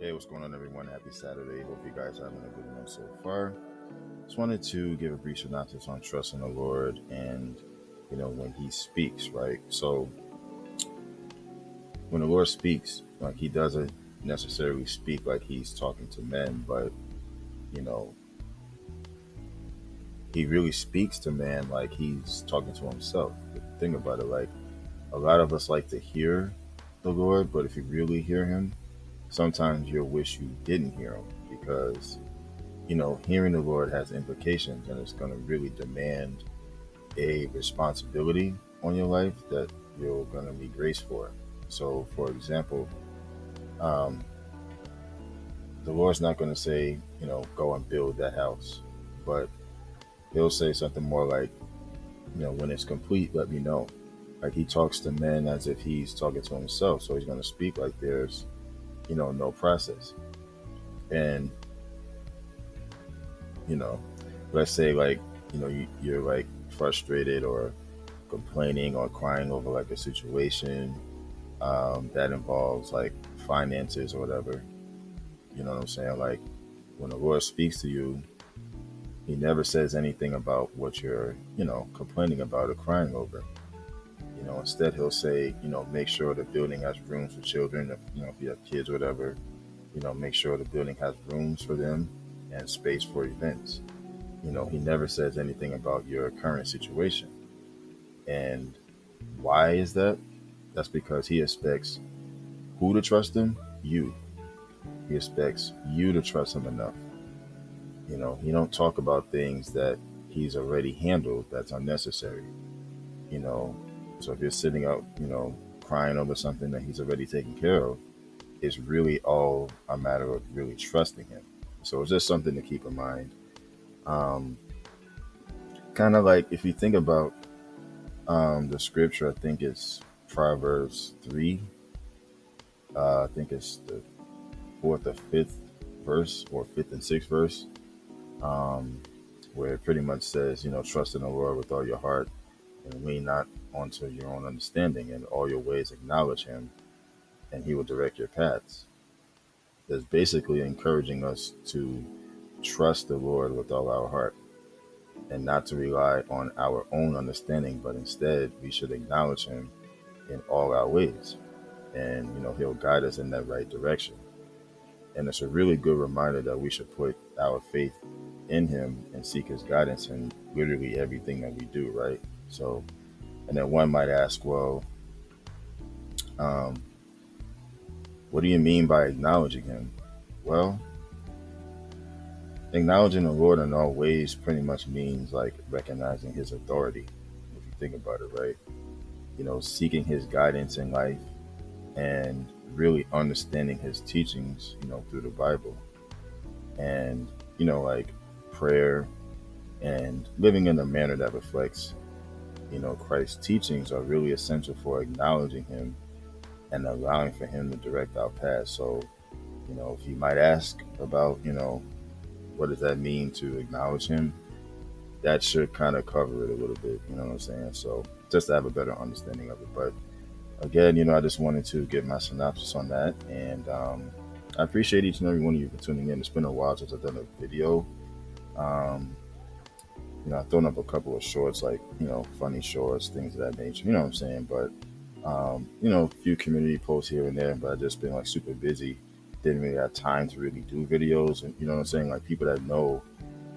Hey, what's going on, everyone? Happy Saturday. Hope you guys are having a good one so far. Just wanted to give a brief synopsis on trusting the Lord and, when He speaks, right? So, when the Lord speaks, like He doesn't necessarily speak like He's talking to men, but, you know, He really speaks to man like He's talking to Himself. Think about it, like, a lot of us like to hear the Lord, but if you really hear Him, sometimes you'll wish you didn't hear Him because hearing the Lord has implications and it's going to really demand a responsibility on your life that you're going to need grace for. So, for example, um, the Lord's not going to say, go and build that house, but He'll say something more like, when it's complete, let me know. Like He talks to men as if He's talking to Himself. So He's going to speak like there's, no process. And, you know, let's say like, you're like frustrated or complaining or crying over like a situation that involves like finances or whatever. You know what I'm saying? Like when the Lord speaks to you, He never says anything about what you're, complaining about or crying over. Instead He'll say, make sure the building has rooms for children. If you have kids or whatever, make sure the building has rooms for them and space for events. He never says anything about your current situation. And why is that? That's because He expects who to trust Him? You. He expects you to trust Him enough. He don't talk about things that He's already handled that's unnecessary. You know, so if you're sitting up, crying over something that He's already taken care of, it's really all a matter of really trusting Him. So it's just something to keep in mind. Um, kind of like if you think about the scripture, I think it's Proverbs 3. I think it's the fourth or fifth verse, or fifth and sixth verse, um, where it pretty much says, trust in the Lord with all your heart and lean not onto your own understanding. In all your ways acknowledge Him, and He will direct your paths. It's basically encouraging us to trust the Lord with all our heart and not to rely on our own understanding, but instead we should acknowledge Him in all our ways. And, He'll guide us in that right direction. And it's a really good reminder that we should put our faith in Him and seek His guidance in literally everything that we do, right? So, and then one might ask, well, um, what do you mean by acknowledging Him? Well, acknowledging the Lord in all ways pretty much means like recognizing His authority, if you think about it, right? Seeking His guidance in life and really understanding His teachings, through the Bible. And, like prayer and living in a manner that reflects, Christ's teachings are really essential for acknowledging Him and allowing for Him to direct our path. So, if you might ask about, what does that mean to acknowledge Him, that should kind of cover it a little bit. You know what I'm saying? So, just to have a better understanding of it. But again, I just wanted to give my synopsis on that. And I appreciate each and every one of you for tuning in. It's been a while since I've done a video. Um, I've thrown up a couple of shorts, like, funny shorts, things of that nature. You know what I'm saying? But, a few community posts here and there, but I've just been like super busy. Didn't really have time to really do videos. And, you know what I'm saying? Like people that know,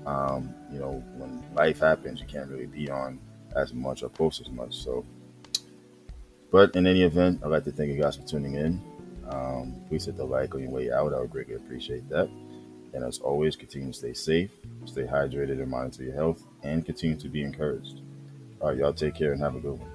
when life happens, you can't really be on as much or post as much. So, but in any event, I'd like to thank you guys for tuning in. Please hit the like on your way out. I would greatly appreciate that. And as always, continue to stay safe, stay hydrated, and monitor your health, and continue to be encouraged. All right, y'all take care and have a good one.